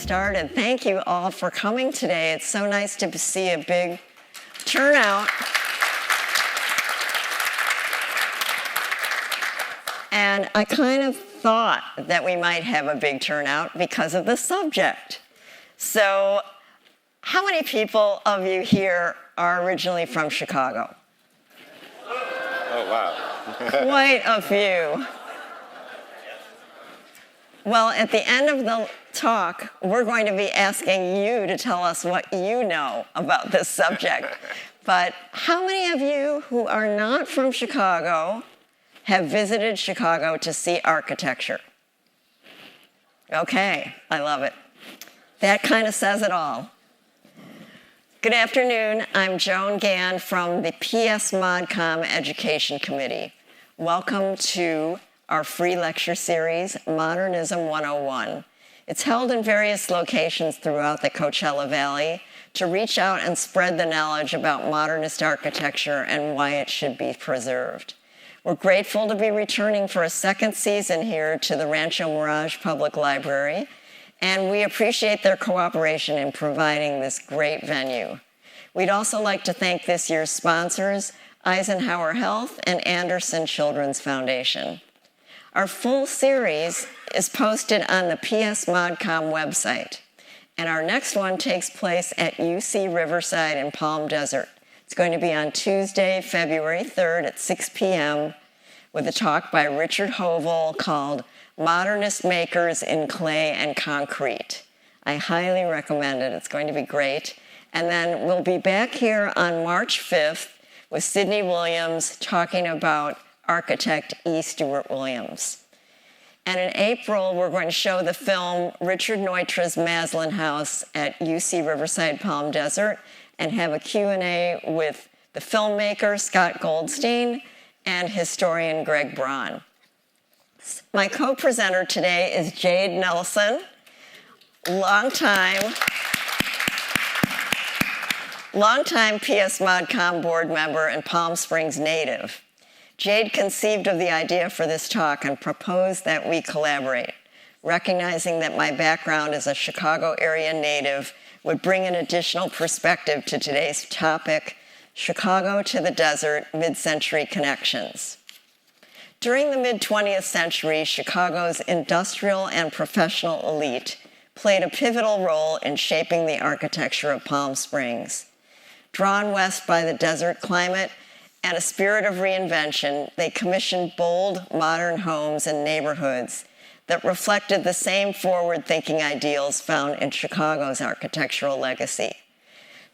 started. Thank you all for coming today. It's so nice to see a big turnout. And I kind of thought that we might have a big turnout because of the subject. So, how many people of you here are originally from Chicago? Oh, wow. Quite a few. Well, at the end of the talk, we're going to be asking you to tell us what you know about this subject. But how many of you who are not from Chicago have visited Chicago to see architecture? Okay, I love it. That kind of says it all. Good afternoon, I'm Joan Gand from the PS ModCom Education Committee. Welcome to our free lecture series, Modernism 101. It's held in various locations throughout the Coachella Valley to reach out and spread the knowledge about modernist architecture and why it should be preserved. We're grateful to be returning for a second season here to the Rancho Mirage Public Library, and we appreciate their cooperation in providing this great venue. We'd also like to thank this year's sponsors, Eisenhower Health and Anderson Children's Foundation. Our full series is posted on the PS ModCom website, and our next one takes place at UC Riverside in Palm Desert. It's going to be on Tuesday, February 3rd at 6 p.m. with a talk by Richard Hovel called Modernist Makers in Clay and Concrete. I highly recommend it. It's going to be great. And then we'll be back here on March 5th with Sidney Williams talking about architect E. Stewart Williams. And in April, we're going to show the film Richard Neutra's Maslin House at UC Riverside Palm Desert and have a Q&A with the filmmaker Scott Goldstein and historian Greg Braun. My co-presenter today is Jade Nelson, longtime PS ModCom board member and Palm Springs native. Jade conceived of the idea for this talk and proposed that we collaborate, recognizing that my background as a Chicago area native would bring an additional perspective to today's topic, Chicago to the Desert, Mid-Century Connections. During the mid-20th century, Chicago's industrial and professional elite played a pivotal role in shaping the architecture of Palm Springs. Drawn west by the desert climate and a spirit of reinvention, they commissioned bold, modern homes and neighborhoods that reflected the same forward-thinking ideals found in Chicago's architectural legacy.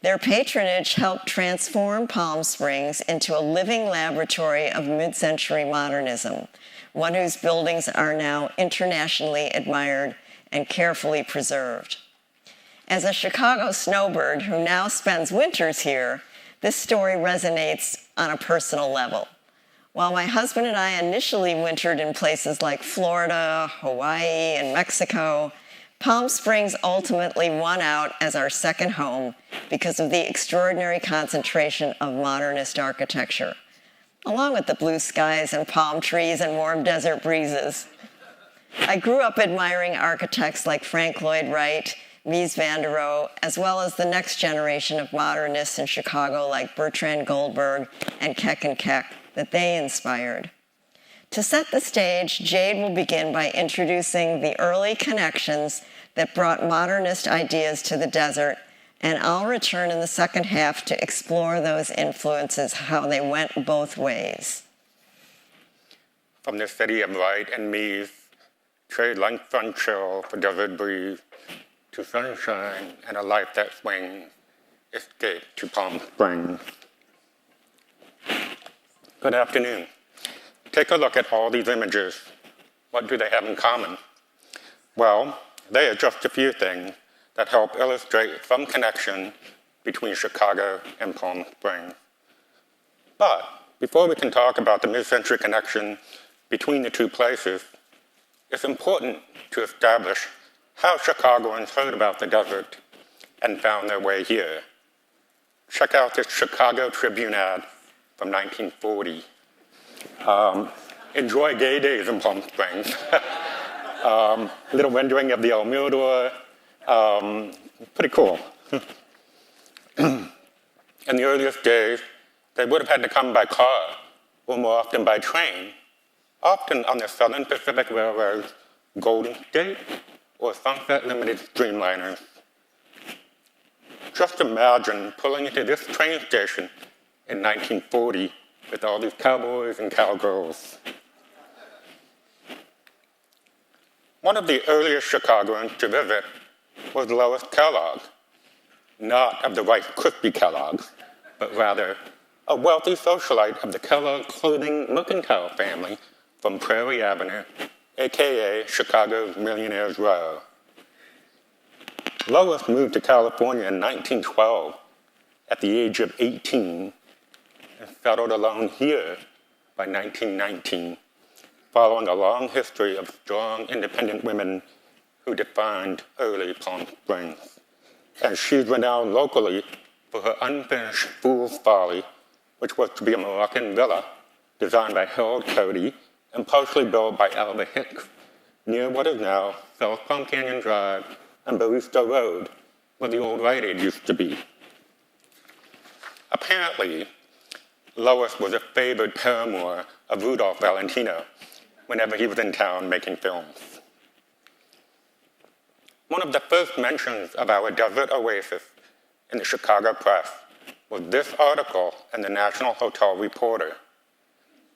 Their patronage helped transform Palm Springs into a living laboratory of mid-century modernism, one whose buildings are now internationally admired and carefully preserved. As a Chicago snowbird who now spends winters here, this story resonates on a personal level. While my husband and I initially wintered in places like Florida, Hawaii, and Mexico, Palm Springs ultimately won out as our second home because of the extraordinary concentration of modernist architecture, along with the blue skies and palm trees and warm desert breezes. I grew up admiring architects like Frank Lloyd Wright, Mies van der Rohe, as well as the next generation of modernists in Chicago like Bertrand Goldberg and Keck and Keck that they inspired. To set the stage, Jade will begin by introducing the early connections that brought modernist ideas to the desert, and I'll return in the second half to explore those influences, how they went both ways. From the city of Wright and Mies, trade like front chill for desert breeze, to sunshine and a life that swings, escape to Palm Springs. Good afternoon. Take a look at all these images. What do they have in common? Well, they are just a few things that help illustrate some connection between Chicago and Palm Springs. But before we can talk about the mid-century connection between the two places, it's important to establish how Chicagoans heard about the desert and found their way here. Check out this Chicago Tribune ad from 1940. Enjoy gay days in Palm Springs. Little rendering of the El Mirador Pretty cool. In the earliest days, they would have had to come by car, or more often by train, often on the Southern Pacific Railroad's Golden State or Sunset Limited streamliners. Just imagine pulling into this train station in 1940 with all these cowboys and cowgirls. One of the earliest Chicagoans to visit was Lois Kellogg, not of the Rice Krispie Kellogg's, but rather a wealthy socialite of the Kellogg clothing mercantile family from Prairie Avenue, aka Chicago's Millionaires Row. Lois moved to California in 1912 at the age of 18 and settled alone here by 1919, following a long history of strong, independent women who defined early Palm Springs. And she's renowned locally for her unfinished Fool's Folly, which was to be a Moroccan villa designed by Harold Cody and partially built by Alva Hicks near what is now South Palm Canyon Drive and Barista Road, where the old Rite Aid used to be. Apparently, Lois was a favored paramour of Rudolph Valentino whenever he was in town making films. One of the first mentions of our desert oasis in the Chicago press was this article in the National Hotel Reporter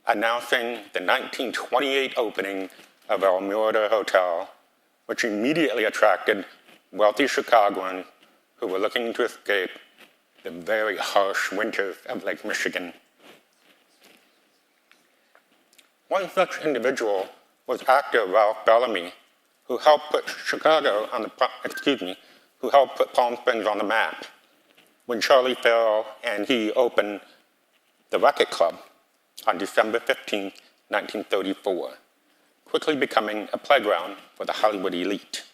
announcing the 1928 opening of El Mirador Hotel, which immediately attracted wealthy Chicagoans who were looking to escape the very harsh winters of Lake Michigan. One such individual was actor Ralph Bellamy, who helped put who helped put Palm Springs on the map when Charlie Farrell and he opened the Racket Club on December 15, 1934, quickly becoming a playground for the Hollywood elite.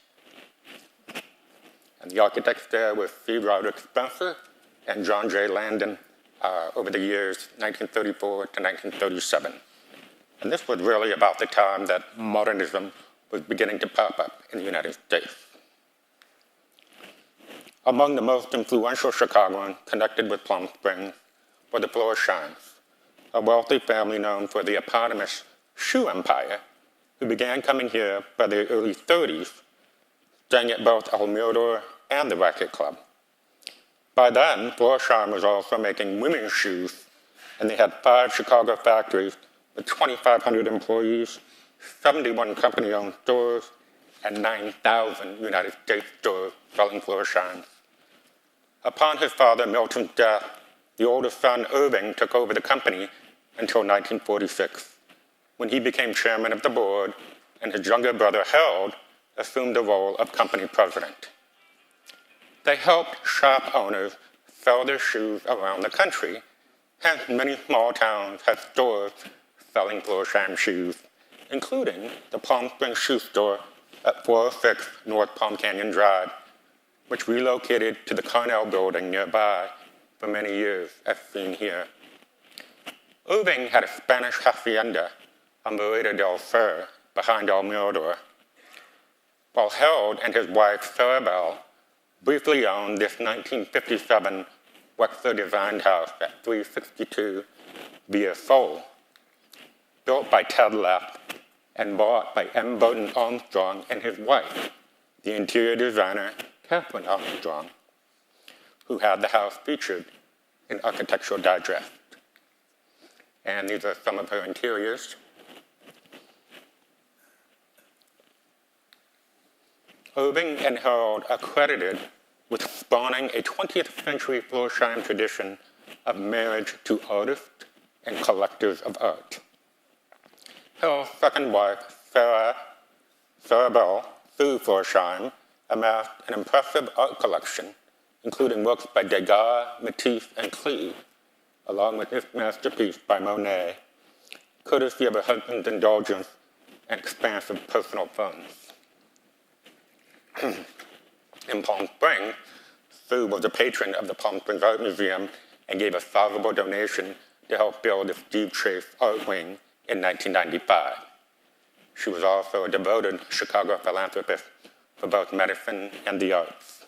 And the architects there were C. Roderick Spencer and John J. Landon over the years 1934 to 1937. And this was really about the time that modernism was beginning to pop up in the United States. Among the most influential Chicagoans connected with Palm Springs were the Florsheims, a wealthy family known for the eponymous shoe empire, who began coming here by the early 30s, staying at both El Mirador and the Racket Club. By then, Florsheim was also making women's shoes, and they had 5 Chicago factories with 2,500 employees, 71 company-owned stores, and 9,000 United States stores selling Florsheim. Upon his father Milton's death, the oldest son Irving took over the company until 1946, when he became chairman of the board and his younger brother Harold assumed the role of company president. They helped shop owners sell their shoes around the country, hence many small towns had stores selling Florsheim shoes, including the Palm Springs shoe store at 406 North Palm Canyon Drive, which relocated to the Carnell building nearby for many years, as seen here. Irving had a Spanish hacienda on Vereda del Sur behind El Mirador, while Harold and his wife Sarabelle briefly owned this 1957 Wexler designed house at 362 Via Sol, built by Ted Leff and bought by M. Burton Armstrong and his wife, the interior designer Catherine Armstrong, who had the house featured in Architectural Digest. And these are some of her interiors. Irving and Harold are credited with spawning a 20th century Florsheim tradition of marriage to artists and collectors of art. Harold's second wife, Sarabelle, Sue Florsheim, amassed an impressive art collection, including works by Degas, Matisse, and Klieg, along with this masterpiece by Monet, courtesy of her husband's indulgence and expansive personal funds. In Palm Springs, Sue was a patron of the Palm Springs Art Museum and gave a sizable donation to help build the Steve Chase Art Wing in 1995. She was also a devoted Chicago philanthropist for both medicine and the arts.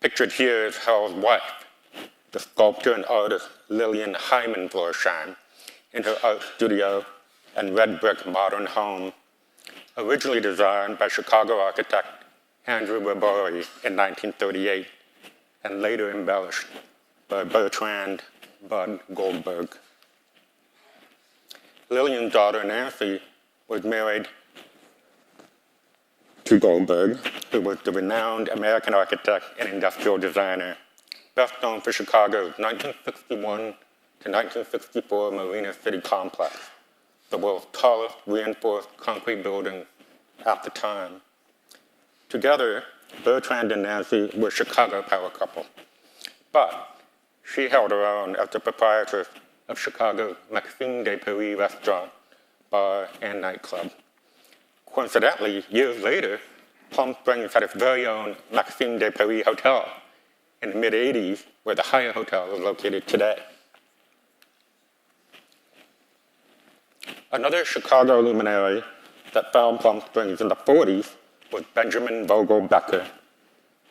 Pictured here is Hell's wife, the sculptor and artist Lillian Hyman Florsheim, in her art studio and red brick modern home, originally designed by Chicago architect Andrew Rabori in 1938, and later embellished by Bertrand Bud Goldberg. Lillian's daughter Nancy was married to Goldberg, who was the renowned American architect and industrial designer, best known for Chicago's 1961 to 1964 Marina City Complex, the world's tallest reinforced concrete building at the time. Together, Bertrand and Nancy were a Chicago power couple, but she held her own as the proprietress of Chicago's Maxime de Paris restaurant, bar, and nightclub. Coincidentally, years later, Palm Springs had its very own Maxime de Paris hotel in the mid-'80s, where the Hyatt Hotel is located today. Another Chicago luminary that found Palm Springs in the 40s was Benjamin Vogel Becker,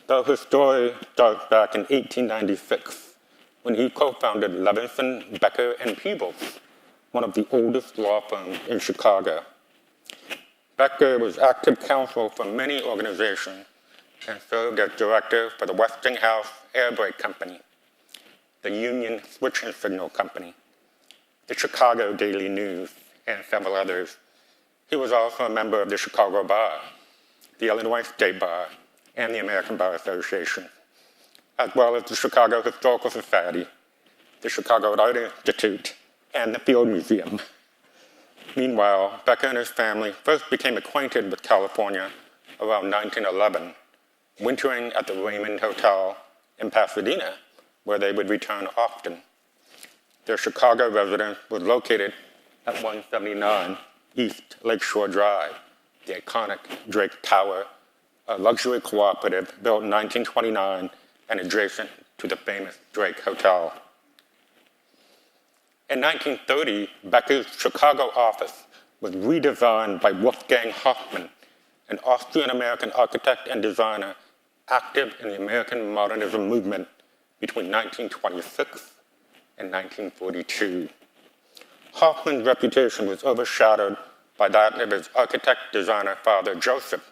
though his story starts back in 1896, when he co-founded Levinson, Becker, and Peebles, one of the oldest law firms in Chicago. Becker was active counsel for many organizations and served as director for the Westinghouse Air Brake Company, the Union Switch and Signal Company, the Chicago Daily News, and several others. He was also a member of the Chicago Bar, the Illinois State Bar, and the American Bar Association, as well as the Chicago Historical Society, the Chicago Art Institute, and the Field Museum. Meanwhile, Becker and his family first became acquainted with California around 1911, wintering at the Raymond Hotel in Pasadena, where they would return often. Their Chicago residence was located at 179 East Lakeshore Drive, the iconic Drake Tower, a luxury cooperative built in 1929 and adjacent to the famous Drake Hotel. In 1930, Becker's Chicago office was redesigned by Wolfgang Hofmann, an Austrian-American architect and designer active in the American Modernism movement between 1926 and 1942. Hoffman's reputation was overshadowed by that of his architect-designer father, Joseph,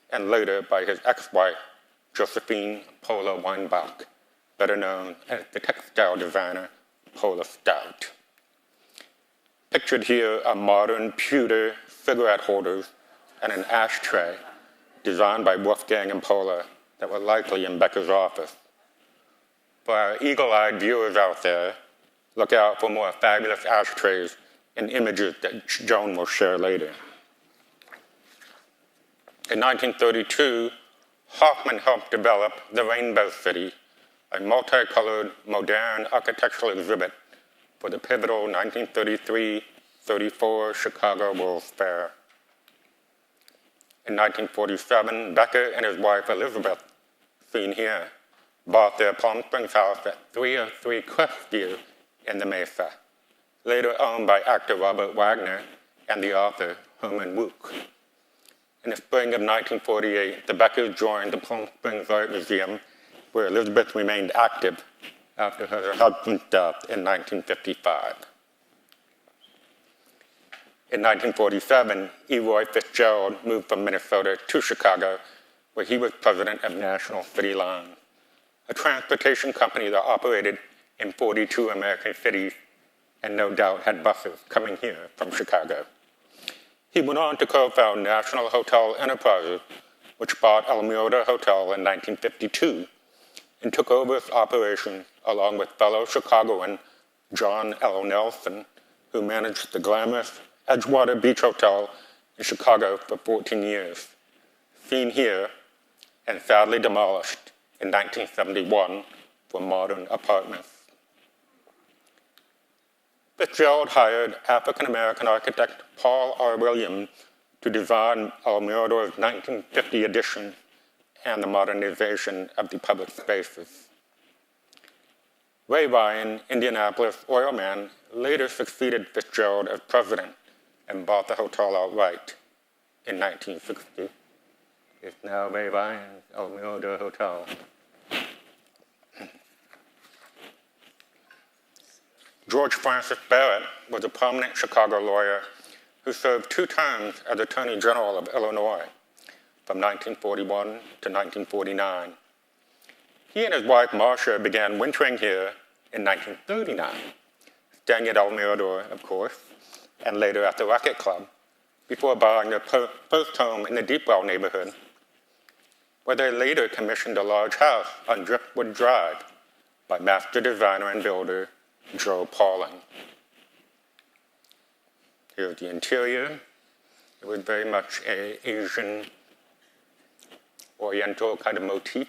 and later by his ex-wife, Josephine Pola Weinbach, better known as the textile designer, Pola Stout. Pictured here are modern pewter cigarette holders and an ashtray designed by Wolfgang and Pola that were likely in Becker's office. For our eagle-eyed viewers out there, look out for more fabulous ashtrays and images that Joan will share later. In 1932, Hoffman helped develop the Rainbow City, a multicolored, modern architectural exhibit for the pivotal 1933-34 Chicago World's Fair. In 1947, Becker and his wife Elizabeth, seen here, bought their Palm Springs house at 303 Crestview in the Mesa, later owned by actor Robert Wagner and the author Herman Wouk. In the spring of 1948, the Beckers joined the Palm Springs Art Museum, where Elizabeth remained active after her husband's death in 1955. In 1947, E. Roy Fitzgerald moved from Minnesota to Chicago, where he was president of National City Line, a transportation company that operated in 42 American cities and no doubt had buses coming here from Chicago. He went on to co-found National Hotel Enterprises, which bought Almirada Hotel in 1952 and took over its operations along with fellow Chicagoan John L. Nelson, who managed the glamorous Edgewater Beach Hotel in Chicago for 14 years, seen here and sadly demolished in 1971 for modern apartments. Fitzgerald hired African-American architect Paul R. Williams to design Almirada's 1950 edition and the modernization of the public spaces. Ray Ryan, Indianapolis oilman, later succeeded Fitzgerald as president and bought the hotel outright in 1960. is now Ray Ryan's El Mirador Hotel. George Francis Barrett was a prominent Chicago lawyer who served 2 terms as Attorney General of Illinois from 1941 to 1949. He and his wife Marcia began wintering here in 1939, staying at El Mirador, of course, and later at the Racket Club, before buying their first home in the Deepwell neighborhood, where they later commissioned a large house on Driftwood Drive by master designer and builder Joe Pauling. Here's the interior. It was very much an Asian, Oriental kind of motif.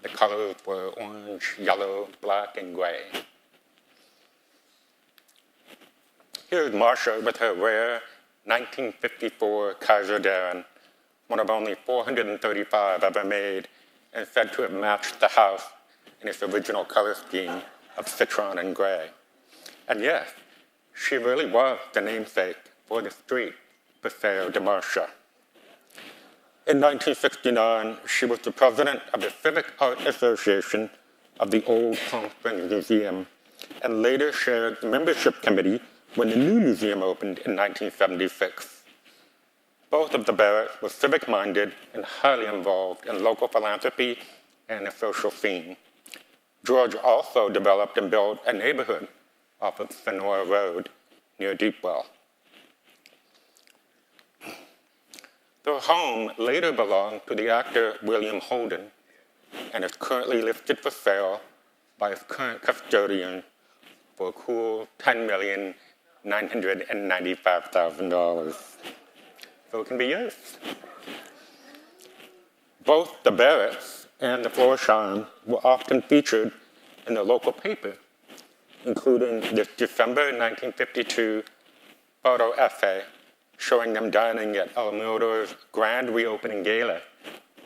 The colors were orange, yellow, black, and gray. Here's Marcia with her rare 1954 Kaiser Darren, one of only 435 ever made, and said to have matched the house in its original color scheme of citron and gray. And yes, she really was the namesake for the street, Paseo de Marcia. In 1969, she was the president of the Civic Art Association of the Old Palm Springs Museum, and later chaired the membership committee when the new museum opened in 1976. Both of the Barretts were civic-minded and highly involved in local philanthropy and the social scene. George also developed and built a neighborhood off of Sonora Road near Deepwell. Their home later belonged to the actor William Holden and is currently listed for sale by its current custodian for a cool $10,995,000. So it can be yours. Both the Barretts and the Florsheim were often featured in the local paper, including this December 1952 photo essay showing them dining at El Mirador's grand reopening gala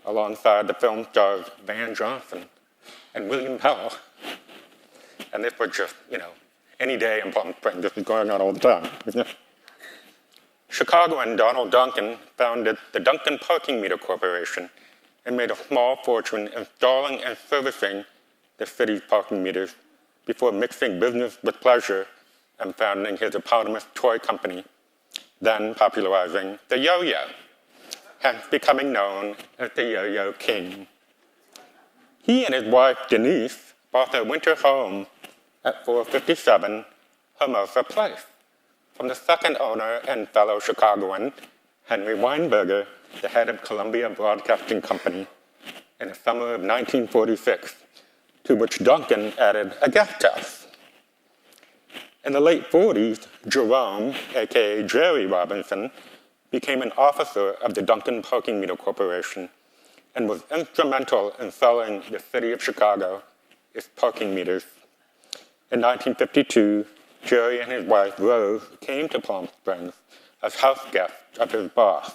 alongside the film stars Van Johnson and William Powell. And this was just, any day in Palm Springs, this was going on all the time. Chicagoan Donald Duncan founded the Duncan Parking Meter Corporation and made a small fortune installing and servicing the city's parking meters before mixing business with pleasure and founding his eponymous toy company, then popularizing the yo-yo, hence becoming known as the Yo-Yo King. He and his wife, Denise, bought their winter home at 457 Hermosa Place from the second owner and fellow Chicagoan, Henry Weinberger, the head of Columbia Broadcasting Company, in the summer of 1946, to which Duncan added a guest house. In the late 40s, Jerome, aka Jerry Robinson, became an officer of the Duncan Parking Meter Corporation and was instrumental in selling the city of Chicago its parking meters. In 1952, Jerry and his wife Rose came to Palm Springs as house guests of his boss.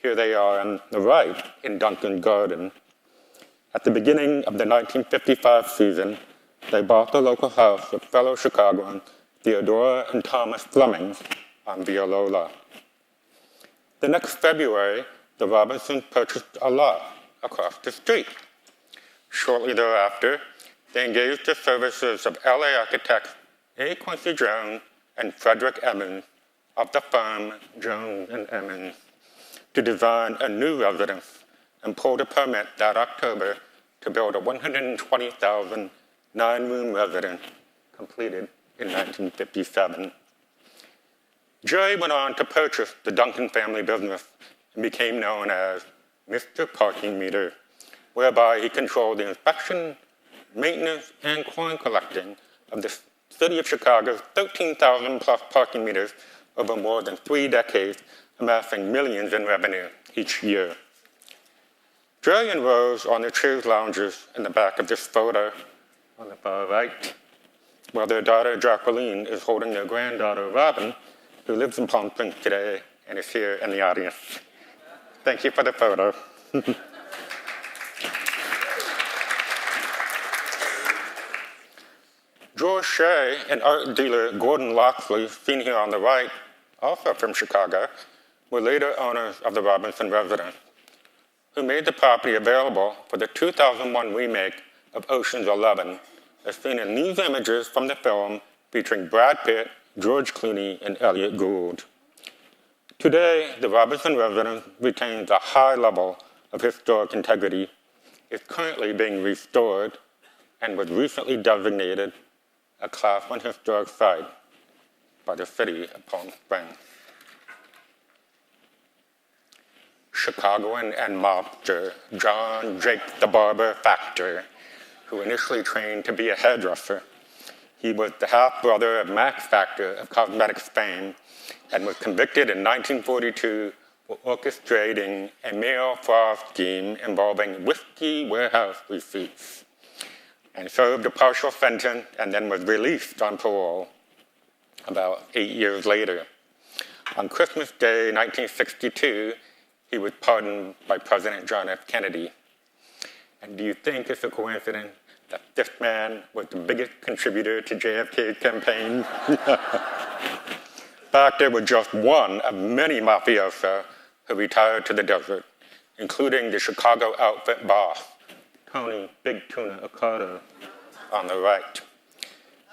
Here they are on the right in Duncan's garden. At the beginning of the 1955 season, they bought the local house of fellow Chicagoans Theodora and Thomas Fleming on Via Lola. The next February, the Robinsons purchased a lot across the street. Shortly thereafter, they engaged the services of LA architects A. Quincy Jones and Frederick Emmons of the firm Jones and Emmons to design a new residence and pulled a permit that October to build a 120,000 nine-room residence completed in 1957. Jerry went on to purchase the Duncan family business and became known as Mr. Parking Meter, whereby he controlled the inspection, maintenance, and coin collecting of the city of Chicago's 13,000 plus parking meters over more than 3 decades, amassing millions in revenue each year. Jerry and Rose are on the chaise lounges in the back of this photo on the far right, while their daughter Jacqueline is holding their granddaughter Robin, who lives in Palm Springs today and is here in the audience. Thank you for the photo. George Shea and art dealer Gordon Loxley, seen here on the right, also from Chicago, were later owners of the Robinson residence. who made the property available for the 2001 remake of Ocean's 11, as seen in these images from the film featuring Brad Pitt, George Clooney, and Elliot Gould. Today, the Robertson residence retains a high level of historic integrity, is currently being restored, and was recently designated a Class 1 historic site by the city of Palm Springs. Chicagoan and mobster John Jake the Barber Factor, who initially trained to be a hairdresser. He was the half-brother of Max Factor of cosmetics fame and was convicted in 1942 for orchestrating a mail fraud scheme involving whiskey warehouse receipts, and served a partial sentence and then was released on parole about 8 years later. On Christmas Day, 1962, he was pardoned by President John F. Kennedy. And do you think it's a coincidence that this man was the biggest contributor to JFK's campaign? Factor was just one of many mafioso who retired to the desert, including the Chicago outfit boss, Tony Big Tuna Accardo, on the right.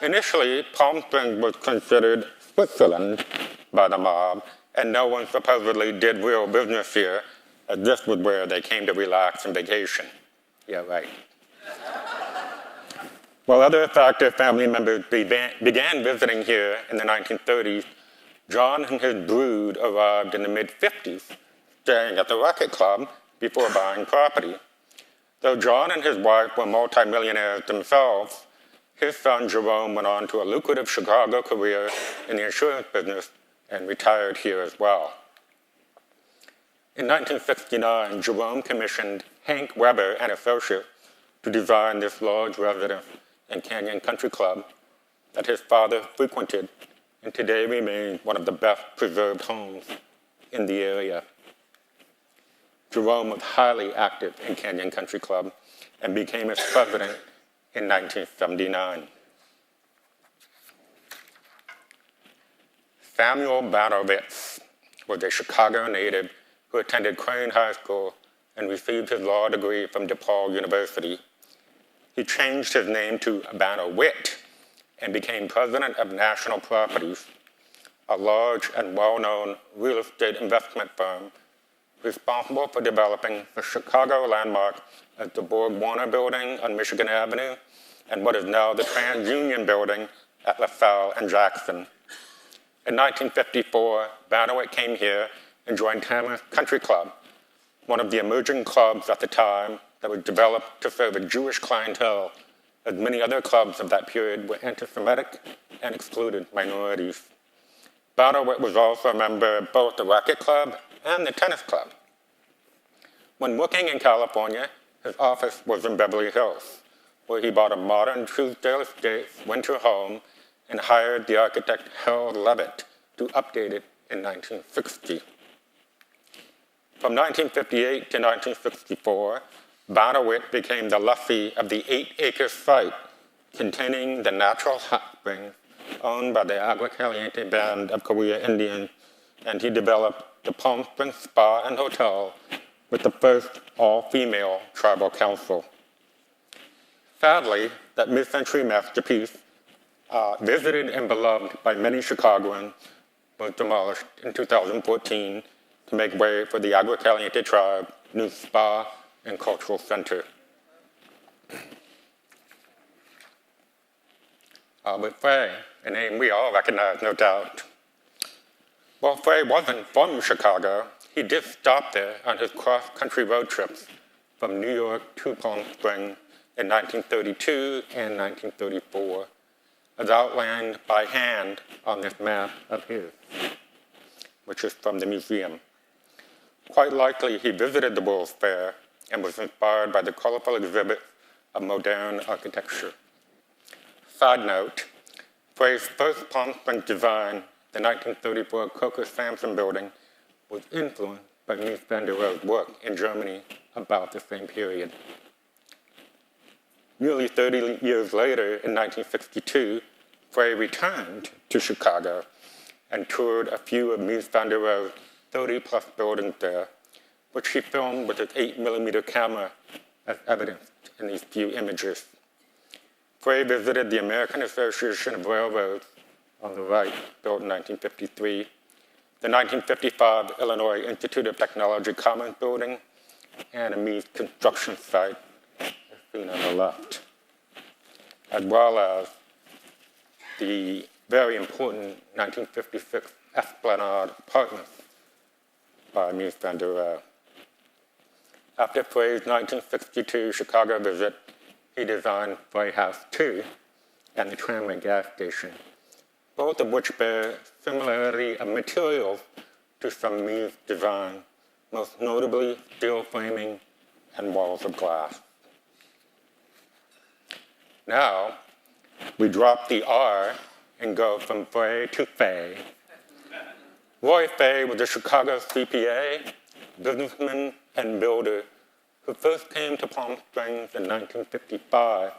Initially, Palm Springs was considered Switzerland by the mob, and no one supposedly did real business here, as this was where they came to relax and vacation. Yeah, right. While other Factor family members began visiting here in the 1930s, John and his brood arrived in the mid-50s, staying at the Racket Club before buying property. Though John and his wife were multimillionaires themselves, his son Jerome went on to a lucrative Chicago career in the insurance business and retired here as well. In 1969, Jerome commissioned Hank Weber and Associates to design this large residence and Canyon Country Club that his father frequented and today remains one of the best preserved homes in the area. Jerome was highly active in Canyon Country Club and became its president in 1979. Samuel Banowitz was a Chicago native who attended Crane High School and received his law degree from DePaul University. He changed his name to Banowit and became president of National Properties, a large and well-known real estate investment firm responsible for developing the Chicago landmark as the Borg-Warner Building on Michigan Avenue and what is now the TransUnion Building at LaSalle and Jackson. In 1954, Banowit came here and joined Tamara's Country Club, one of the emerging clubs at the time that was developed to serve a Jewish clientele, as many other clubs of that period were anti-Semitic and excluded minorities. Banowit was also a member of both the Racket Club and the Tennis Club. When working in California, his office was in Beverly Hills, where he bought a modern Truesdale Estates winter home and hired the architect Harold Levitt to update it in 1960. From 1958 to 1964, Banowit became the lessee of the 8-acre site containing the natural hot springs owned by the Agua Caliente Band of Korea Indians, and he developed the Palm Springs Spa and Hotel with the first all-female tribal council. Sadly, that mid-century masterpiece, visited and beloved by many Chicagoans, was demolished in 2014 to make way for the Agua Caliente tribe new spa and cultural center. Albert Fey, a name we all recognize, no doubt. While Fey wasn't from Chicago, he did stop there on his cross-country road trips from New York to Palm Springs in 1932 and 1934, as outlined by hand on this map of his, which is from the museum. Quite likely, he visited the World's Fair and was inspired by the colorful exhibit of modern architecture. Side note, Fey's first Palm Springs design, the 1934 Coker Sampson building, was influenced by Mies van der Rohe's work in Germany about the same period. Nearly 30 years later, in 1962, Fey returned to Chicago and toured a few of Mies van der Rohe's 30-plus buildings there, which he filmed with his 8mm camera as evidenced in these few images. Fey visited the American Association of Railroads on the right, built in 1953, the 1955 Illinois Institute of Technology Commons Building, and a Meade construction site, as seen on the left, as well as the very important 1956 Esplanade Apartments by Mies van der Rohe. After Fey's 1962 Chicago visit, he designed Fey House 2 and the tramway gas station, both of which bear similarity of materials to some Mies design, most notably steel framing and walls of glass. Now, we drop the R and go from Fey to Fey. Roy Fey was a Chicago CPA, businessman, and builder who first came to Palm Springs in 1955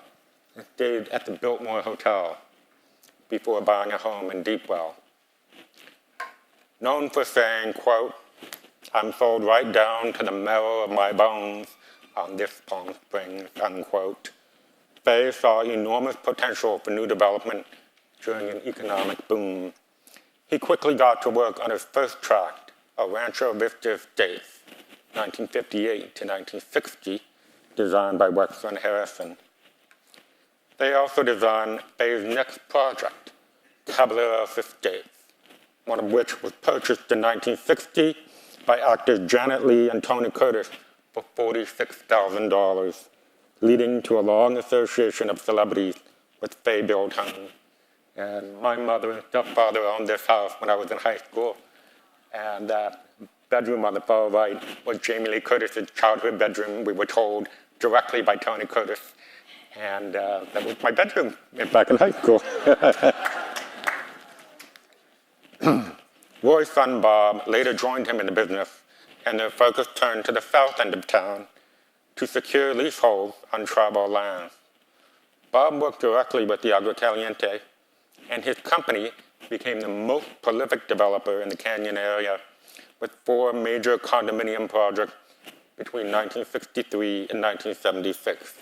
and stayed at the Biltmore Hotel before buying a home in Deepwell. Known for saying, quote, "I'm sold right down to the marrow of my bones on this Palm Springs," unquote, Fey saw enormous potential for new development during an economic boom. He quickly got to work on his first tract, a Rancho Vista Estates, 1958 to 1960, designed by Wexler and Harrison. They also designed Fey's next project, Caballeros Estates, one of which was purchased in 1960 by actors Janet Leigh and Tony Curtis for $46,000, leading to a long association of celebrities with Fey-built homes. And my mother and stepfather owned this house when I was in high school, and that bedroom on the far right was Jamie Lee Curtis's childhood bedroom, we were told, directly by Tony Curtis. And that was my bedroom back in high school. Roy's son, Bob, later joined him in the business, and their focus turned to the south end of town to secure leaseholds on tribal lands. Bob worked directly with the Agrocaliente, and his company became the most prolific developer in the Canyon area, with 4 major condominium projects between 1963 and 1976,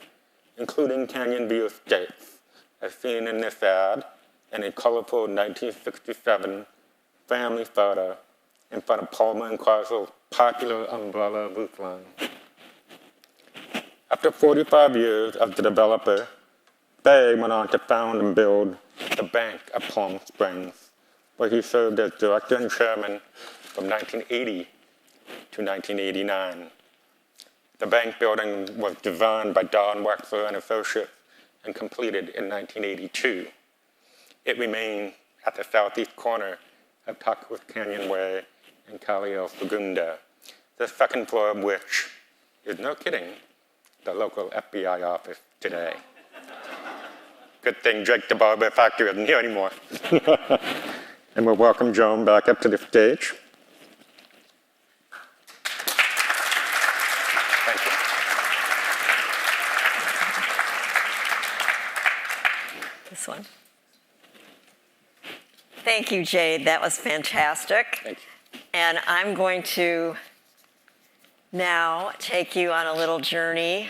including Canyon View Estates, as seen in this ad, and a colorful 1967 family photo in front of Palmer and Chrysler's popular umbrella roofline. After 45 years as the developer, Fey went on to found and build the Bank of Palm Springs, where he served as director and chairman from 1980 to 1989. The bank building was designed by Don Wexler and Associates and completed in 1982. It remains at the southeast corner of Tuckworth Canyon Way and Calle El Segundo, the second floor of which is, no kidding, the local FBI office today. Good thing Jake the Barber Factory isn't here anymore. And we'll welcome Joan back up to the stage. Thank you. This one. Thank you, Jade. That was fantastic. Thank you. And I'm going to now take you on a little journey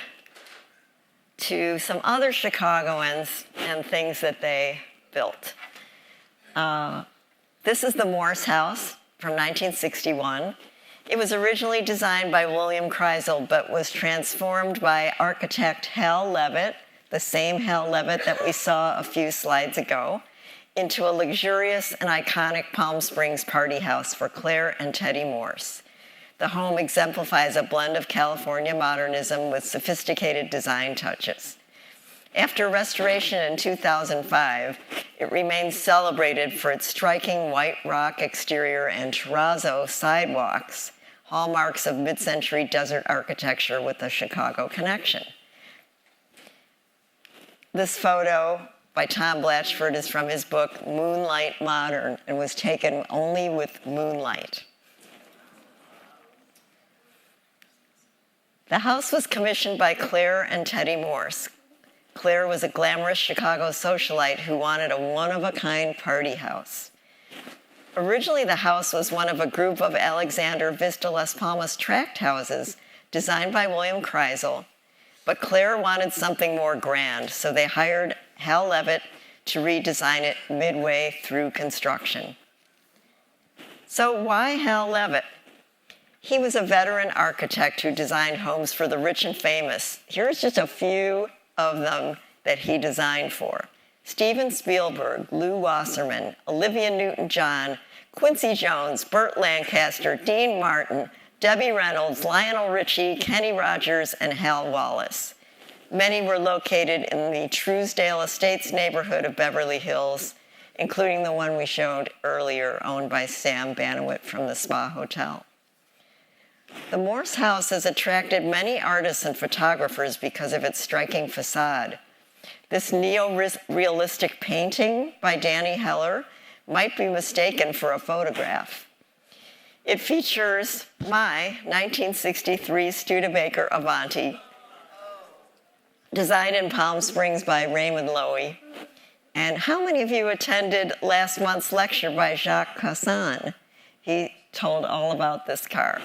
to some other Chicagoans and things that they built. This is the Morse House from 1961. It was originally designed by William Kreisel, but was transformed by architect Hal Levitt, the same Hal Levitt that we saw a few slides ago, into a luxurious and iconic Palm Springs party house for Claire and Teddy Morse. The home exemplifies a blend of California modernism with sophisticated design touches. After restoration in 2005, it remains celebrated for its striking white rock exterior and terrazzo sidewalks, hallmarks of mid-century desert architecture with a Chicago connection. This photo by Tom Blatchford is from his book, Moonlight Modern, and was taken only with moonlight. The house was commissioned by Claire and Teddy Morse. Claire was a glamorous Chicago socialite who wanted a one-of-a-kind party house. Originally, the house was one of a group of Alexander Vista Las Palmas tract houses designed by William Kreisel, but Claire wanted something more grand, so they hired Hal Levitt to redesign it midway through construction. So why Hal Levitt? He was a veteran architect who designed homes for the rich and famous. Here's just a few of them that he designed for: Steven Spielberg, Lou Wasserman, Olivia Newton-John, Quincy Jones, Burt Lancaster, Dean Martin, Debbie Reynolds, Lionel Richie, Kenny Rogers, and Hal Wallace. Many were located in the Truesdale Estates neighborhood of Beverly Hills, including the one we showed earlier, owned by Sam Banowit from the Spa Hotel. The Morse House has attracted many artists and photographers because of its striking facade. This neo-realistic painting by Danny Heller might be mistaken for a photograph. It features my 1963 Studebaker Avanti, designed in Palm Springs by Raymond Loewy. And how many of you attended last month's lecture by Jacques Cassan? He told all about this car.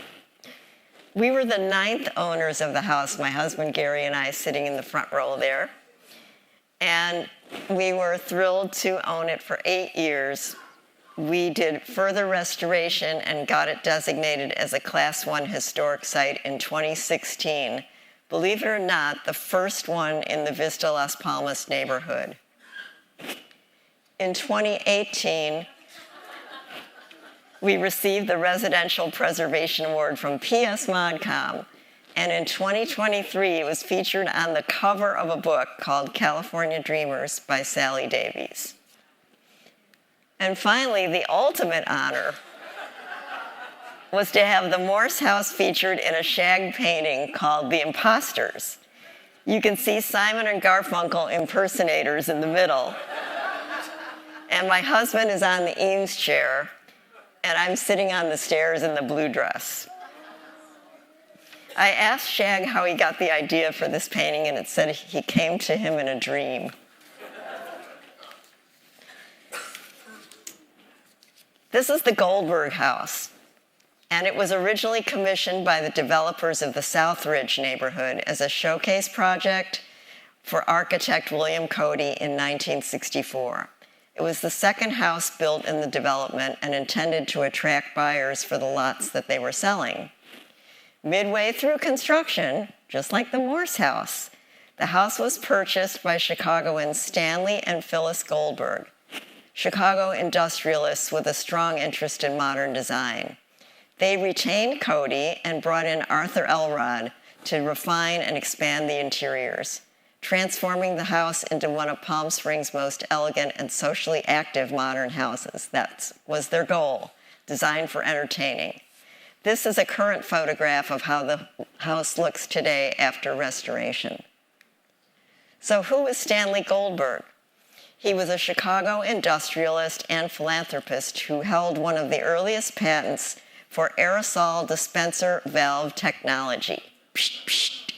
We were the 9th owners of the house, my husband Gary and I, sitting in the front row there. And we were thrilled to own it for 8 years. We did further restoration and got it designated as a Class 1 historic site in 2016. Believe it or not, the first one in the Vista Las Palmas neighborhood. In 2018, we received the Residential Preservation Award from PS ModCom. And in 2023, it was featured on the cover of a book called California Dreamers by Sally Davies. And finally, the ultimate honor was to have the Morse House featured in a shag painting called The Imposters. You can see Simon and Garfunkel impersonators in the middle. And my husband is on the Eames chair, and I'm sitting on the stairs in the blue dress. I asked Shag how he got the idea for this painting, and it said he came to him in a dream. This is the Goldberg House, and it was originally commissioned by the developers of the South Ridge neighborhood as a showcase project for architect William Cody in 1964. It was the second house built in the development and intended to attract buyers for the lots that they were selling. Midway through construction, just like the Morse House, the house was purchased by Chicagoans Stanley and Phyllis Goldberg, Chicago industrialists with a strong interest in modern design. They retained Cody and brought in Arthur Elrod to refine and expand the interiors, transforming the house into one of Palm Springs' most elegant and socially active modern houses. That was their goal, designed for entertaining. This is a current photograph of how the house looks today after restoration. So who is Stanley Goldberg? He was a Chicago industrialist and philanthropist who held one of the earliest patents for aerosol dispenser valve technology. Psht, psht.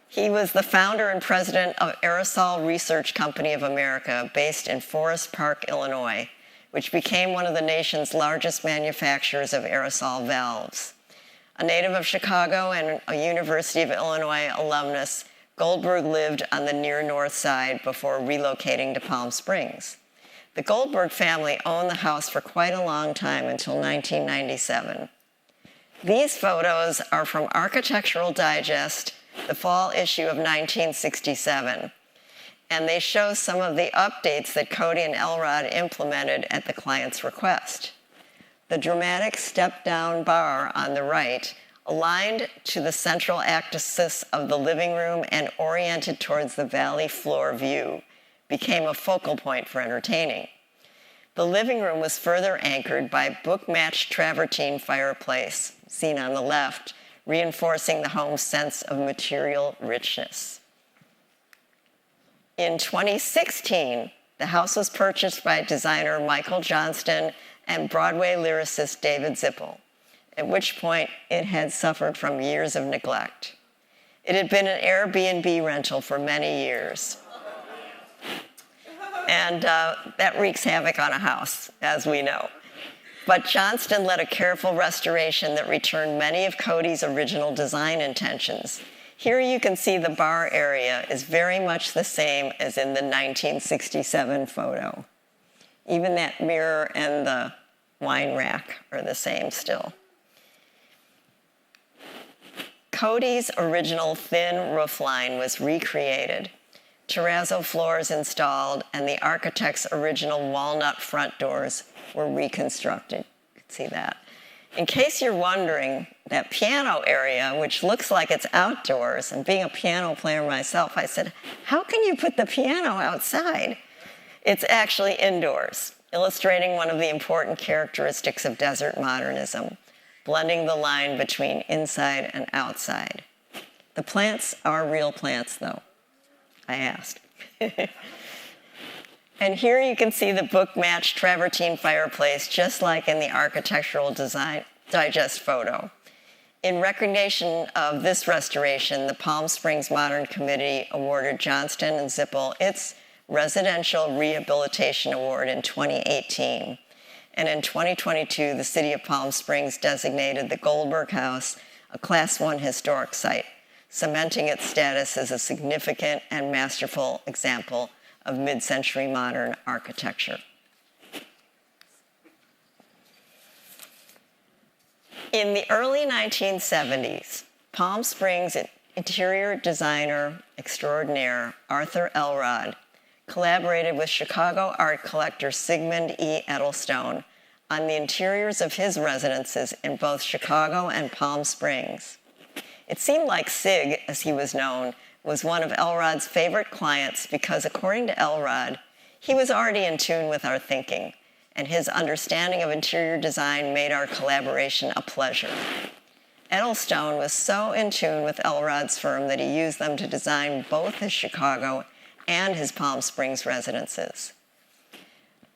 He was the founder and president of Aerosol Research Company of America, based in Forest Park, Illinois, which became one of the nation's largest manufacturers of aerosol valves. A native of Chicago and a University of Illinois alumnus, Goldberg lived on the near north side before relocating to Palm Springs. The Goldberg family owned the house for quite a long time, until 1997. These photos are from Architectural Digest, the fall issue of 1967. And they show some of the updates that Cody and Elrod implemented at the client's request. The dramatic step-down bar on the right, aligned to the central axis of the living room and oriented towards the valley floor view, became a focal point for entertaining. The living room was further anchored by a book-matched travertine fireplace, seen on the left, reinforcing the home's sense of material richness. In 2016, the house was purchased by designer Michael Johnston and Broadway lyricist David Zippel, at which point it had suffered from years of neglect. It had been an Airbnb rental for many years. And that wreaks havoc on a house, as we know. But Johnston led a careful restoration that returned many of Cody's original design intentions. Here you can see the bar area is very much the same as in the 1967 photo. Even that mirror and the wine rack are the same still. Cody's original thin roof line was recreated, terrazzo floors installed, and the architect's original walnut front doors were reconstructed. You can see that. In case you're wondering, that piano area, which looks like it's outdoors, and being a piano player myself, I said, how can you put the piano outside? It's actually indoors, illustrating one of the important characteristics of desert modernism, blending the line between inside and outside. The plants are real plants, though, I asked. And here you can see the book-matched travertine fireplace, just like in the Architectural Design Digest photo. In recognition of this restoration, the Palm Springs Modern Committee awarded Johnston and Zippel its Residential Rehabilitation Award in 2018. And in 2022, the city of Palm Springs designated the Goldberg House a Class 1 historic site, cementing its status as a significant and masterful example of mid-century modern architecture. In the early 1970s, Palm Springs interior designer extraordinaire Arthur Elrod collaborated with Chicago art collector Sigmund E. Edelstone on the interiors of his residences in both Chicago and Palm Springs. It seemed like Sig, as he was known, was one of Elrod's favorite clients because, according to Elrod, he was already in tune with our thinking, and his understanding of interior design made our collaboration a pleasure. Edelstone was so in tune with Elrod's firm that he used them to design both his Chicago and his Palm Springs residences.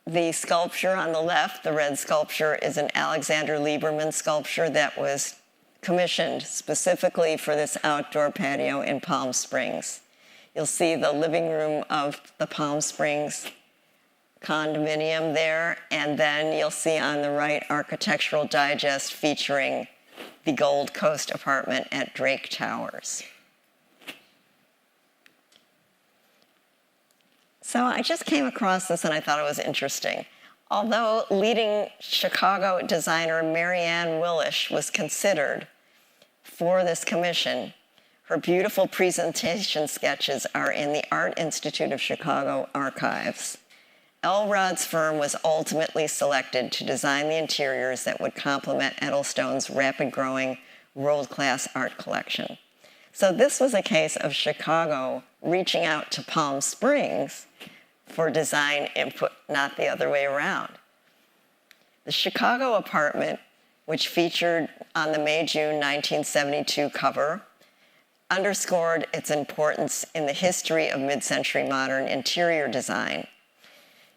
The sculpture on the left, the red sculpture, is an Alexander Lieberman sculpture that was commissioned specifically for this outdoor patio in Palm Springs. You'll see the living room of the Palm Springs condominium there, and then you'll see on the right Architectural Digest featuring the Gold Coast apartment at Drake Towers. So I just came across this and I thought it was interesting. Although leading Chicago designer Marianne Willish was considered for this commission, her beautiful presentation sketches are in the Art Institute of Chicago archives. Elrod's firm was ultimately selected to design the interiors that would complement Edelstone's rapid-growing, world-class art collection. So this was a case of Chicago reaching out to Palm Springs for design input, not the other way around. The Chicago apartment, which featured on the May-June 1972 cover, underscored its importance in the history of mid-century modern interior design.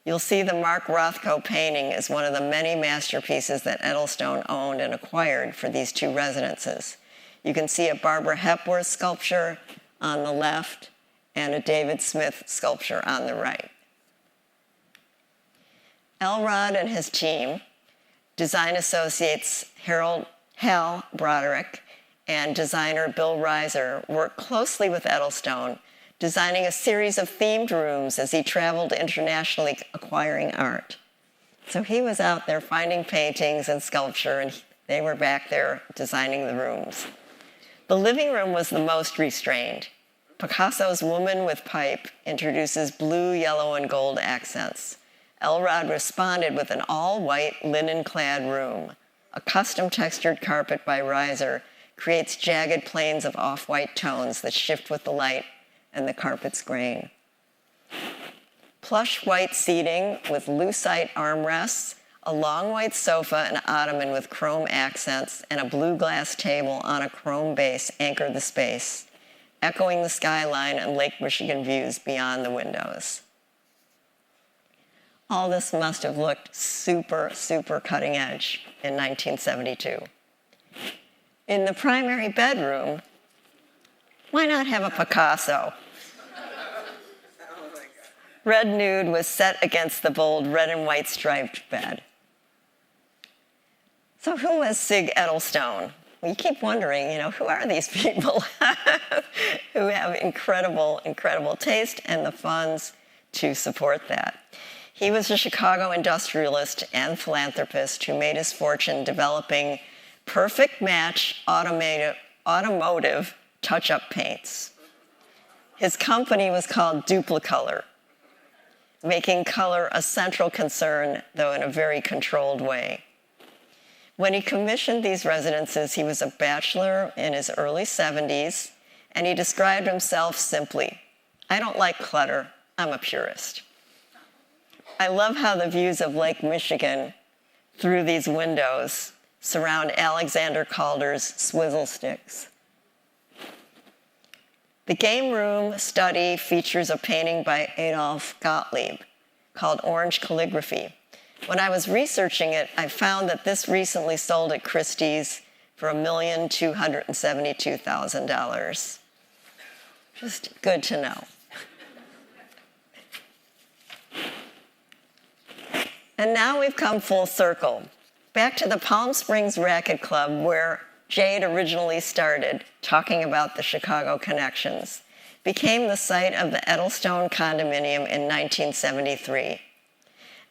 You'll see the Mark Rothko painting as one of the many masterpieces that Edelstone owned and acquired for these two residences. You can see a Barbara Hepworth sculpture on the left and a David Smith sculpture on the right. Elrod and his team, design associates Hal Broderick and designer Bill Reiser, worked closely with Edelstone, designing a series of themed rooms as he traveled internationally acquiring art. So he was out there finding paintings and sculpture, and they were back there designing the rooms. The living room was the most restrained. Picasso's Woman with Pipe introduces blue, yellow, and gold accents. Elrod responded with an all-white linen-clad room. A custom-textured carpet by Reiser creates jagged planes of off-white tones that shift with the light and the carpet's grain. Plush white seating with lucite armrests, a long white sofa and ottoman with chrome accents, and a blue glass table on a chrome base anchored the space, echoing the skyline and Lake Michigan views beyond the windows. All this must have looked super, super cutting edge in 1972. In the primary bedroom, why not have a Picasso? Red nude was set against the bold red and white striped bed. So who was Sig Edelstone? We keep wondering, who are these people who have incredible, incredible taste and the funds to support that? He was a Chicago industrialist and philanthropist who made his fortune developing perfect match automotive touch-up paints. His company was called Duplicolor, making color a central concern, though in a very controlled way. When he commissioned these residences, he was a bachelor in his early 70s, and he described himself simply, "I don't like clutter, I'm a purist." I love how the views of Lake Michigan through these windows surround Alexander Calder's Swizzle Sticks. The game room study features a painting by Adolf Gottlieb called Orange Calligraphy. When I was researching it, I found that this recently sold at Christie's for $1,272,000. Just good to know. And now we've come full circle, back to the Palm Springs Racquet Club, where Jade originally started, talking about the Chicago connections, became the site of the Edelstone Condominium in 1973.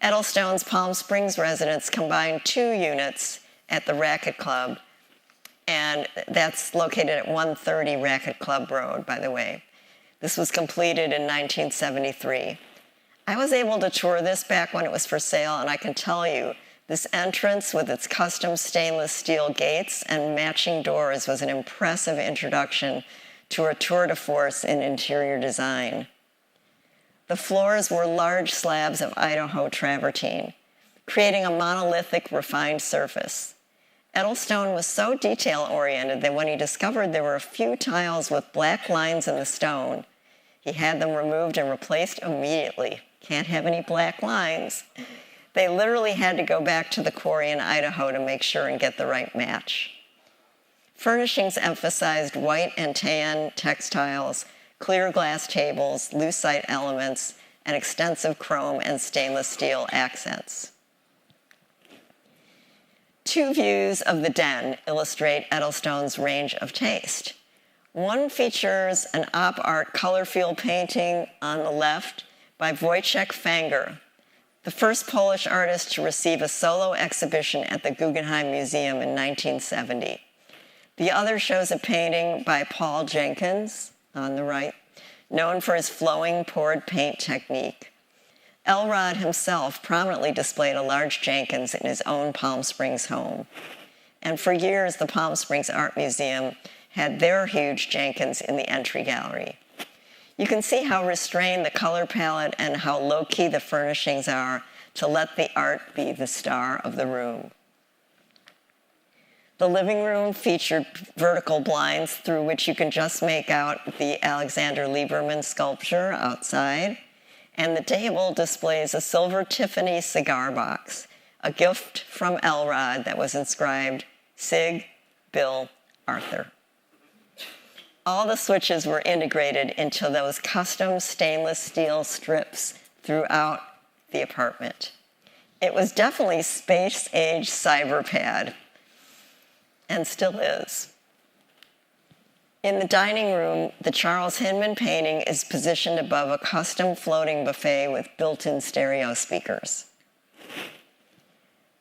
Edelstone's Palm Springs residence combined 2 units at the Racquet Club, and that's located at 130 Racquet Club Road, by the way. This was completed in 1973. I was able to tour this back when it was for sale, and I can tell you, this entrance with its custom stainless steel gates and matching doors was an impressive introduction to a tour de force in interior design. The floors were large slabs of Idaho travertine, creating a monolithic, refined surface. Edelstone was so detail-oriented that when he discovered there were a few tiles with black lines in the stone, he had them removed and replaced immediately. Can't have any black lines. They literally had to go back to the quarry in Idaho to make sure and get the right match. Furnishings emphasized white and tan textiles, clear glass tables, lucite elements, and extensive chrome and stainless steel accents. 2 views of the den illustrate Edelstone's range of taste. One features an op art color field painting on the left by Wojciech Fanger, the first Polish artist to receive a solo exhibition at the Guggenheim Museum in 1970. The other shows a painting by Paul Jenkins, on the right, known for his flowing poured paint technique. Elrod himself prominently displayed a large Jenkins in his own Palm Springs home. And for years, the Palm Springs Art Museum had their huge Jenkins in the entry gallery. You can see how restrained the color palette and how low-key the furnishings are to let the art be the star of the room. The living room featured vertical blinds through which you can just make out the Alexander Lieberman sculpture outside, and the table displays a silver Tiffany cigar box, a gift from Elrod that was inscribed, Sig, Bill, Arthur. All the switches were integrated into those custom stainless steel strips throughout the apartment. It was definitely space-age cyberpad, and still is. In the dining room, the Charles Hinman painting is positioned above a custom floating buffet with built-in stereo speakers.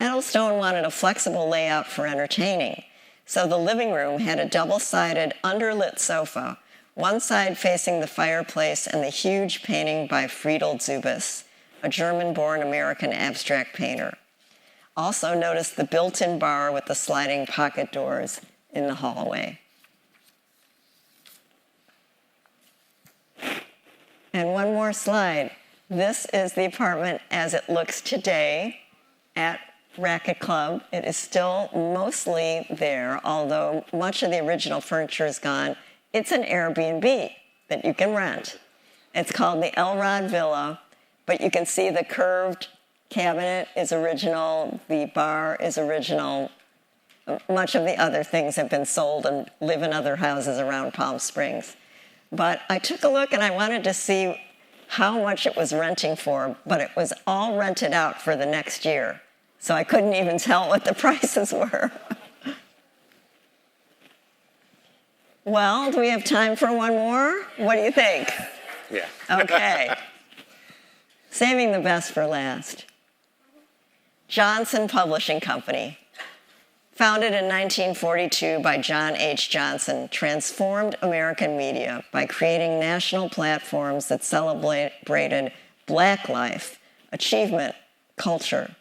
Edelstone wanted a flexible layout for entertaining, so the living room had a double-sided, underlit sofa, one side facing the fireplace and the huge painting by Friedel Zubis, a German-born American abstract painter. Also notice the built-in bar with the sliding pocket doors in the hallway. And one more slide. This is the apartment as it looks today at Racquet Club. It is still mostly there, although much of the original furniture is gone. It's an Airbnb that you can rent. It's called the Elrod Villa, but you can see the curved cabinet is original, the bar is original. Much of the other things have been sold and live in other houses around Palm Springs. But I took a look and I wanted to see how much it was renting for, but it was all rented out for the next year. so I couldn't even tell what the prices were. Well, do we have time for one more? What do you think? Yeah. Okay. Saving the best for last. Johnson Publishing Company, founded in 1942 by John H. Johnson, transformed American media by creating national platforms that celebrated Black life, achievement, culture.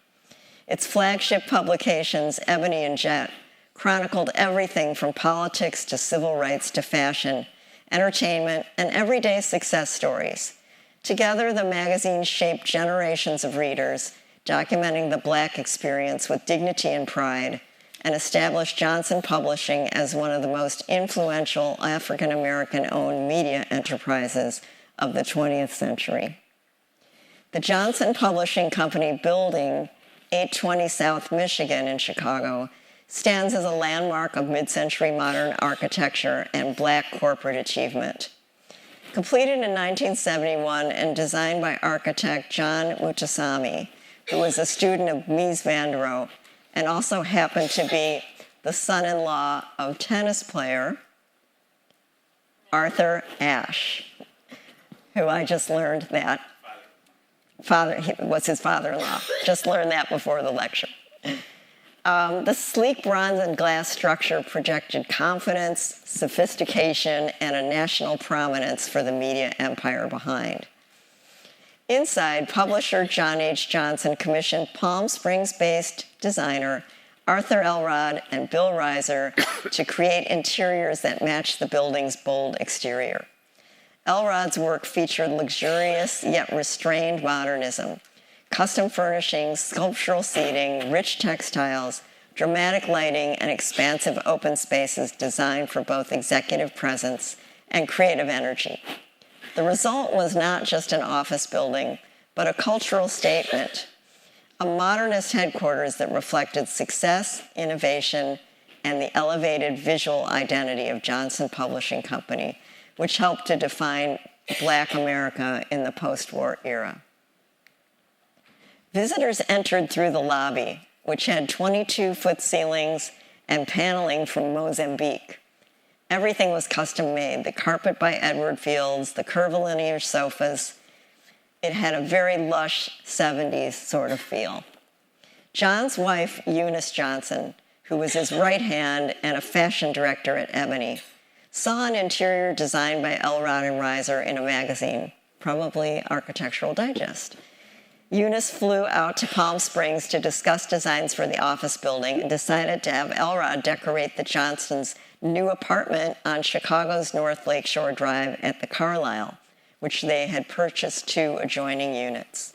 Its flagship publications, Ebony and Jet, chronicled everything from politics to civil rights to fashion, entertainment, and everyday success stories. Together, the magazines shaped generations of readers, documenting the Black experience with dignity and pride, and established Johnson Publishing as one of the most influential African-American-owned media enterprises of the 20th century. The Johnson Publishing Company building, 820 South Michigan in Chicago, stands as a landmark of mid-century modern architecture and Black corporate achievement. Completed in 1971 and designed by architect John Mutasamy, who was a student of Mies van der Rohe and also happened to be the son-in-law of tennis player Arthur Ashe, who I just learned that was his father-in-law. Just learned that before the lecture. The sleek bronze and glass structure projected confidence, sophistication, and a national prominence for the media empire behind. Inside, publisher John H. Johnson commissioned Palm Springs-based designer Arthur Elrod and Bill Reiser to create interiors that matched the building's bold exterior. Elrod's work featured luxurious yet restrained modernism, custom furnishings, sculptural seating, rich textiles, dramatic lighting, and expansive open spaces designed for both executive presence and creative energy. The result was not just an office building, but a cultural statement, a modernist headquarters that reflected success, innovation, and the elevated visual identity of Johnson Publishing Company, which helped to define Black America in the post-war era. Visitors entered through the lobby, which had 22-foot ceilings and paneling from Mozambique. Everything was custom-made, the carpet by Edward Fields, the curvilinear sofas. It had a very lush 70s sort of feel. John's wife, Eunice Johnson, who was his right hand and a fashion director at Ebony, saw an interior designed by Elrod and Reiser in a magazine, probably Architectural Digest. Eunice flew out to Palm Springs to discuss designs for the office building and decided to have Elrod decorate the Johnsons' new apartment on Chicago's North Lakeshore Drive at the Carlisle, which they had purchased 2 adjoining units.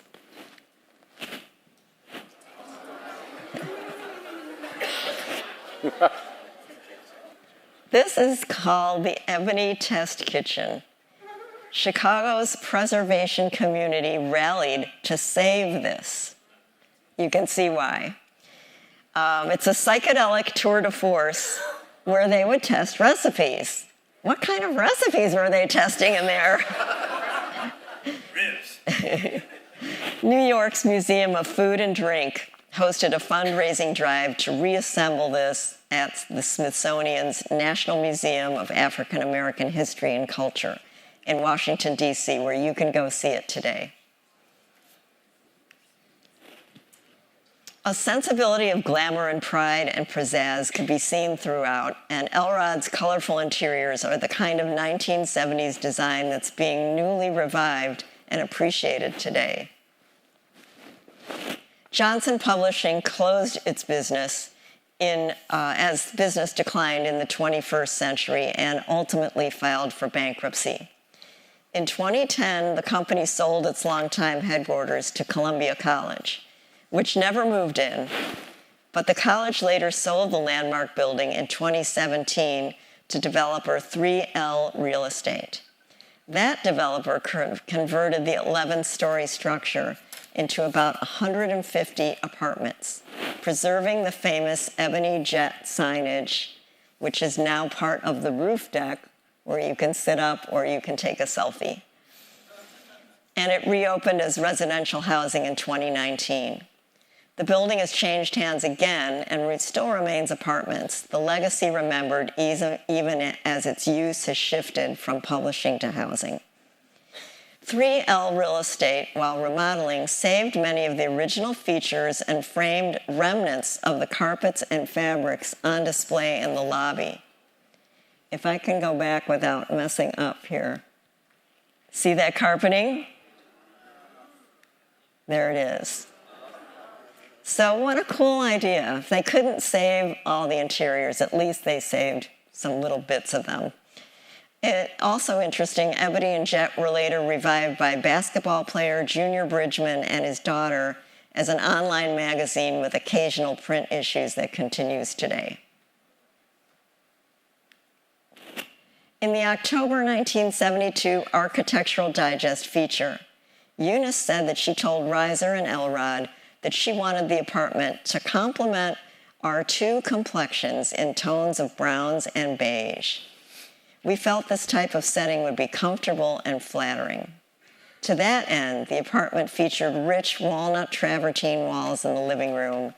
This is called the Ebony Test Kitchen. Chicago's preservation community rallied to save this. You can see why. It's a psychedelic tour de force where they would test recipes. What kind of recipes were they testing in there? Ribs. New York's Museum of Food and Drink hosted a fundraising drive to reassemble this at the Smithsonian's National Museum of African American History and Culture in Washington, D.C., where you can go see it today. A sensibility of glamour and pride and pizzazz could be seen throughout, and Elrod's colorful interiors are the kind of 1970s design that's being newly revived and appreciated today. Johnson Publishing closed its business as business declined in the 21st century and ultimately filed for bankruptcy. In 2010, the company sold its longtime headquarters to Columbia College, which never moved in, but the college later sold the landmark building in 2017 to developer 3L Real Estate. That developer converted the 11-story structure into about 150 apartments, preserving the famous Ebony Jet signage, which is now part of the roof deck where you can sit up or you can take a selfie. And it reopened as residential housing in 2019. The building has changed hands again and still remains apartments, the legacy remembered even as its use has shifted from publishing to housing. 3L Real Estate, while remodeling, saved many of the original features and framed remnants of the carpets and fabrics on display in the lobby. If I can go back without messing up here. See that carpeting? There it is. So what a cool idea. If they couldn't save all the interiors, at least they saved some little bits of them. Also interesting, Ebony and Jet were later revived by basketball player Junior Bridgman and his daughter as an online magazine with occasional print issues that continues today. In the October 1972 Architectural Digest feature, Eunice said that she told Reiser and Elrod that she wanted the apartment to complement our two complexions in tones of browns and beige. We felt this type of setting would be comfortable and flattering. To that end, the apartment featured rich walnut travertine walls in the living room,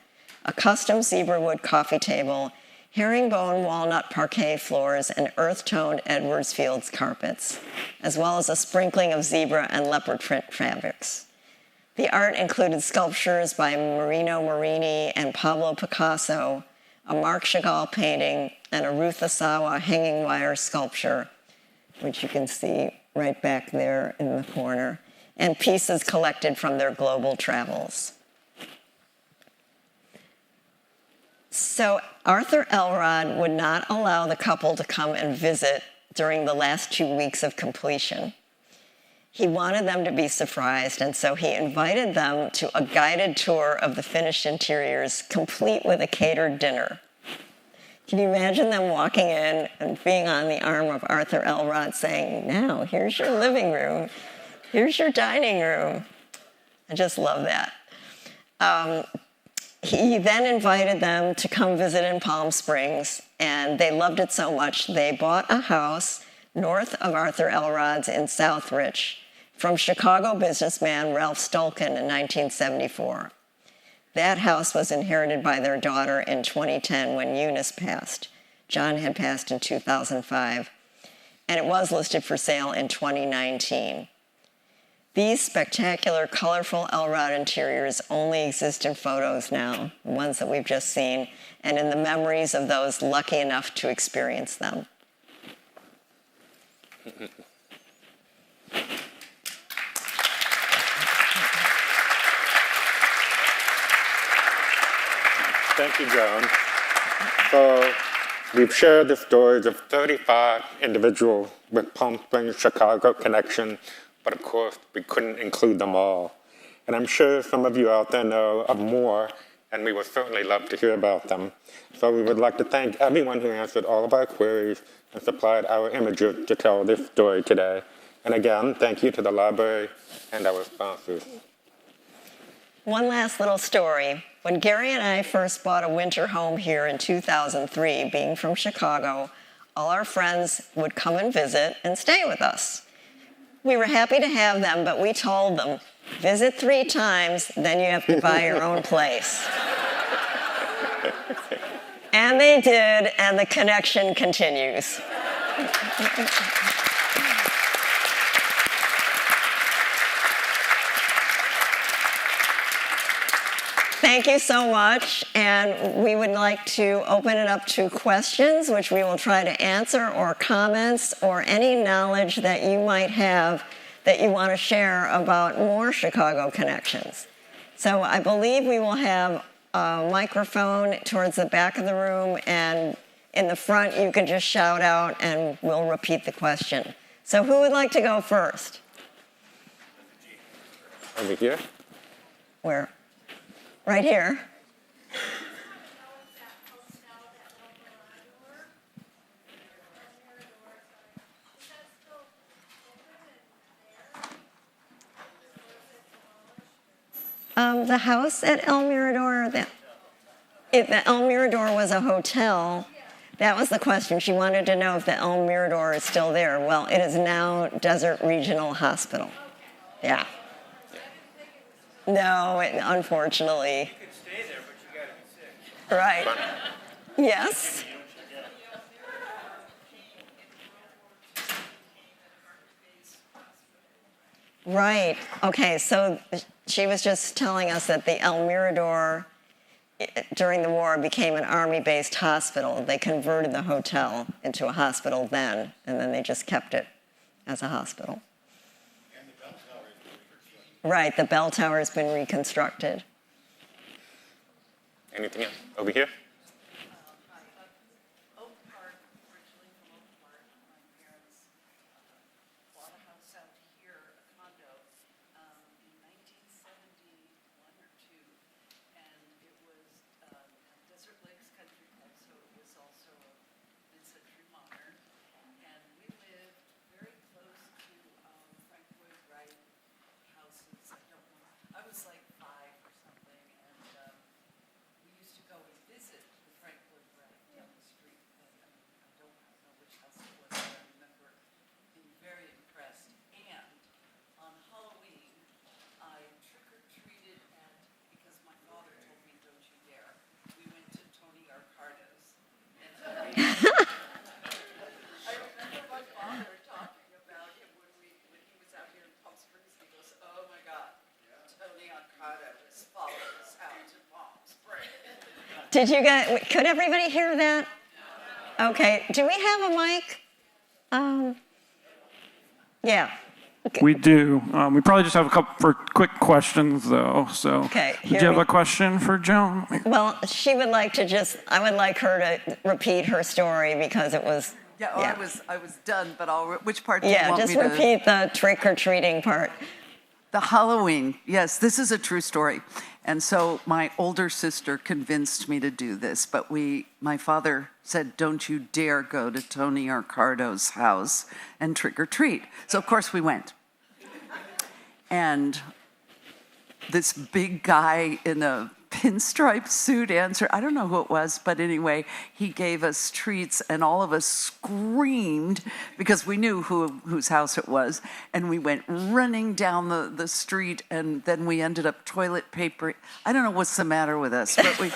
a custom zebra wood coffee table, herringbone walnut parquet floors, and earth-toned Edwards Fields carpets, as well as a sprinkling of zebra and leopard print fabrics. The art included sculptures by Marino Marini and Pablo Picasso, a Marc Chagall painting, and a Ruth Asawa hanging wire sculpture, which you can see right back there in the corner, and pieces collected from their global travels. So Arthur Elrod would not allow the couple to come and visit during the last 2 weeks of completion. He wanted them to be surprised, and so he invited them to a guided tour of the finished interiors, complete with a catered dinner. Can you imagine them walking in and being on the arm of Arthur Elrod saying, "Now, here's your living room, here's your dining room." I just love that. He then invited them to come visit in Palm Springs, and they loved it so much they bought a house north of Arthur Elrod's in Southridge from Chicago businessman Ralph Stolkin in 1974. That house was inherited by their daughter in 2010 when Eunice passed. John had passed in 2005, and it was listed for sale in 2019. These spectacular, colorful Elrod interiors only exist in photos now, the ones that we've just seen, and in the memories of those lucky enough to experience them. Thank you, Joan. So we've shared the stories of 35 individuals with Palm Springs, Chicago connection, but of course we couldn't include them all. And I'm sure some of you out there know of more, and we would certainly love to hear about them. So we would like to thank everyone who answered all of our queries and supplied our images to tell this story today. And again, thank you to the library and our sponsors. One last little story. When Gary and I first bought a winter home here in 2003, being from Chicago, all our friends would come and visit and stay with us. We were happy to have them, but we told them, visit 3 times, then you have to buy your own place. And they did, and the connection continues. Thank you so much, and we would like to open it up to questions, which we will try to answer, or comments, or any knowledge that you might have that you want to share about more Chicago connections. So I believe we will have a microphone towards the back of the room, and in the front you can just shout out and we'll repeat the question. So who would like to go first? Over here. Where? Right here. The house at El Mirador, the El Mirador was a hotel. That was the question. She wanted to know if the El Mirador is still there. Well, it is now Desert Regional Hospital. Yeah. No, unfortunately. You could stay Right. Yes. Right. Okay, so she was just telling us that the El Mirador during the war became an army-based hospital. They converted the hotel into a hospital then, and then they just kept it as a hospital. And the bell tower has been reconstructed. Right, the bell tower has been reconstructed. Anything else? Over here? Oak Park, originally from Oak Park. My parents bought a house out here, a condo, in 1971 or 2, and it was Desert Lakes Country Club, so it was also a mid-century modern. And we lived very close to Frank Lloyd Wright houses. I don't know, I was like 5 or something, and we used to go and visit the Frank Lloyd Wright down the street. And I don't know which house it was, but I remember being very impressed. And on Halloween, I trick-or-treated because my father told me, don't you dare. We went to Tony Arcardo's. And I remember my father talking about him when he was out here in Palm Springs. He goes, oh my God, Tony Arcardo is following us out to Palm Springs. Did you get, could everybody hear that? Okay, do we have a mic? Yeah. We do. We probably just have a couple for quick questions, though. So, Okay, did here you have we- a question for Joan? Well, she would like to I would like her to repeat her story because it was, Yeah, yeah. I was done, but which part do you Yeah, want just me to? repeat the trick-or-treating part. The Halloween, yes, this is a true story. And so my older sister convinced me to do this, but my father said, don't you dare go to Tony Arcardo's house and trick or treat. So of course we went. And this big guy in a pinstripe suit answered, I don't know who it was, but anyway, he gave us treats and all of us screamed because we knew whose house it was. And we went running down the street, and then we ended up toilet paper. I don't know what's the matter with us, but we...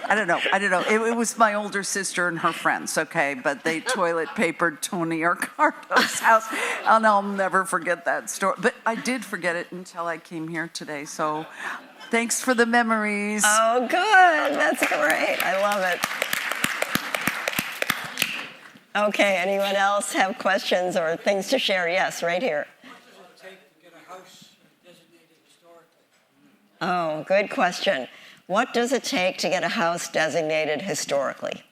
I don't know. It was my older sister and her friends, okay? But they toilet papered Tony Arcardo's house, and I'll never forget that story. But I did forget it until I came here today, so... Thanks for the memories. Oh, good. That's great. I love it. Okay, anyone else have questions or things to share? Yes, right here. What does it take to get a house designated historically? Oh, good question. What does it take to get a house designated historically?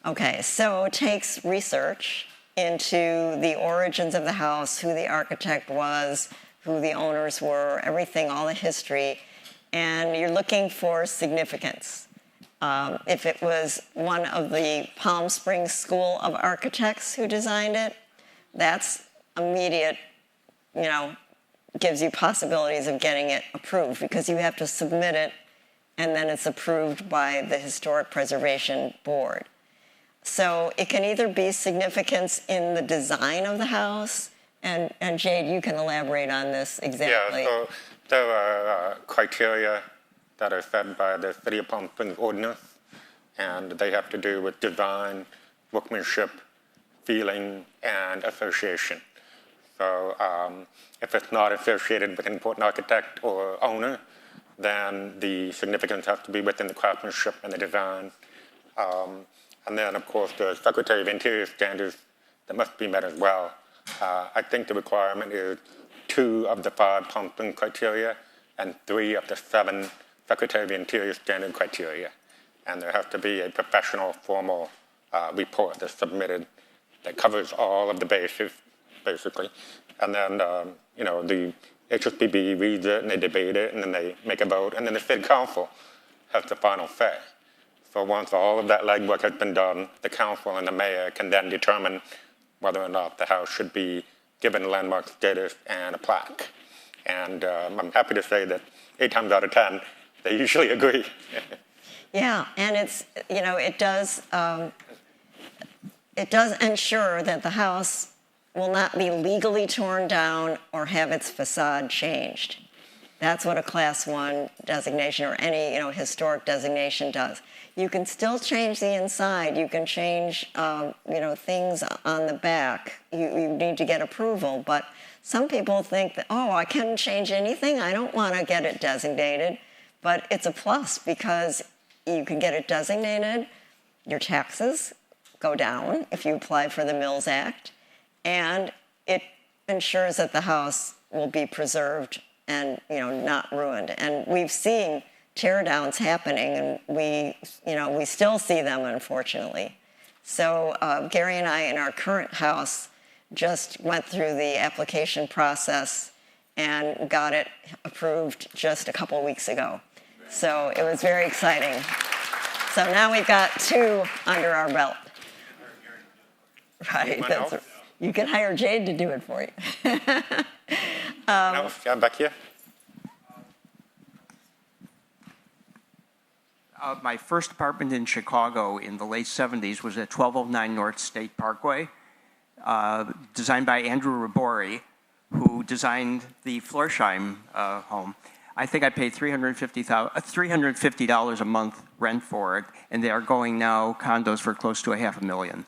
Okay, so it takes research into the origins of the house, who the architect was, who the owners were, everything, all the history, and you're looking for significance. If it was one of the Palm Springs School of Architects who designed it, that's immediate, gives you possibilities of getting it approved because you have to submit it and then it's approved by the Historic Preservation Board. So it can either be significance in the design of the house, and Jade, you can elaborate on this exactly. Yeah, so there are criteria that are set by the City of Palm Springs ordinance, and they have to do with design, workmanship, feeling, and association. So if it's not associated with an important architect or owner, then the significance has to be within the craftsmanship and the design. And then, of course, the Secretary of Interior standards that must be met as well. I think the requirement is 2 of the 5 Palm Springs criteria and 3 of the 7 Secretary of Interior standard criteria. And there has to be a professional, formal report that's submitted that covers all of the bases, basically. And then, the HSPB reads it and they debate it and then they make a vote, and then the City Council has the final say. So once all of that legwork has been done, the council and the mayor can then determine whether or not the house should be given landmark status and a plaque. And I'm happy to say that 8 times out of 10, they usually agree. Yeah, and it's, it does ensure that the house will not be legally torn down or have its facade changed. That's what a Class 1 designation or any historic designation does. You can still change the inside. You can change things on the back. You need to get approval. But some people think that, oh, I can't change anything. I don't want to get it designated. But it's a plus because you can get it designated. Your taxes go down if you apply for the Mills Act. And it ensures that the house will be preserved and not ruined. And we've seen tear downs happening, and we still see them, unfortunately. So Gary and I, in our current house, just went through the application process and got it approved just a couple weeks ago. So it was very exciting. So now we've got 2 under our belt. Right. You can hire Jade to do it for you. Back here. My first apartment in Chicago in the late 70s was at 1209 North State Parkway, designed by Andrew Rabori, who designed the Florsheim home. I think I paid $350 a month rent for it, and they are going now condos for close to $500,000.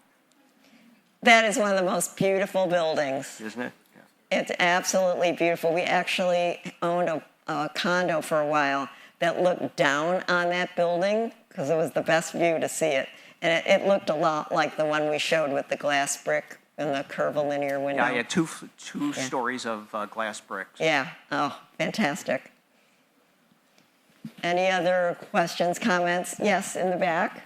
That is one of the most beautiful buildings. Isn't it? Yeah. It's absolutely beautiful. We actually owned a condo for a while that looked down on that building because it was the best view to see it. And it looked a lot like the one we showed with the glass brick and the curvilinear window. Yeah, I had two stories of glass bricks. Yeah. Oh, fantastic. Any other questions, comments? Yes, in the back.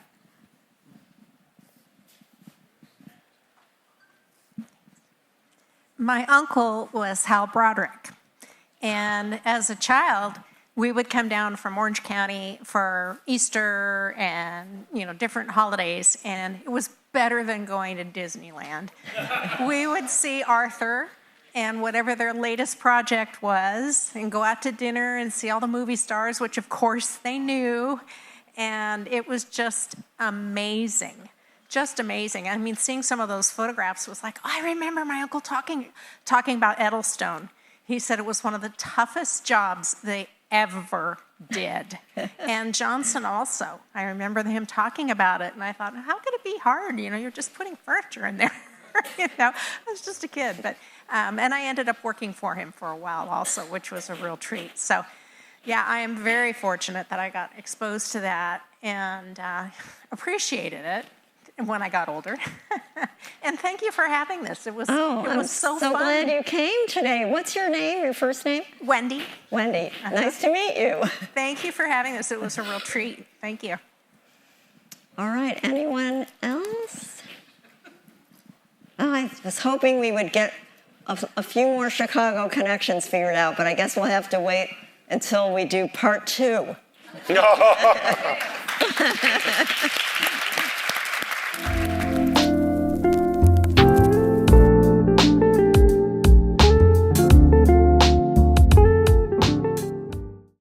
My uncle was Hal Broderick. And as a child, we would come down from Orange County for Easter and, different holidays, and it was better than going to Disneyland. We would see Arthur and whatever their latest project was and go out to dinner and see all the movie stars, which of course they knew, and it was just amazing. Just amazing. I mean, seeing some of those photographs was like, I remember my uncle talking about Edelstone. He said it was one of the toughest jobs they ever did. And Johnson also. I remember him talking about it, and I thought, how could it be hard? You're just putting furniture in there. I was just a kid. But and I ended up working for him for a while also, which was a real treat. So, yeah, I am very fortunate that I got exposed to that and appreciated it when I got older. And thank you for having this. It was so fun. I'm so glad you came today. What's your name, your first name? Wendy. Wendy. Nice to meet you. Thank you for having this. It was a real treat. Thank you. All right. Anyone else? Oh, I was hoping we would get a few more Chicago connections figured out, but I guess we'll have to wait until we do part 2. No.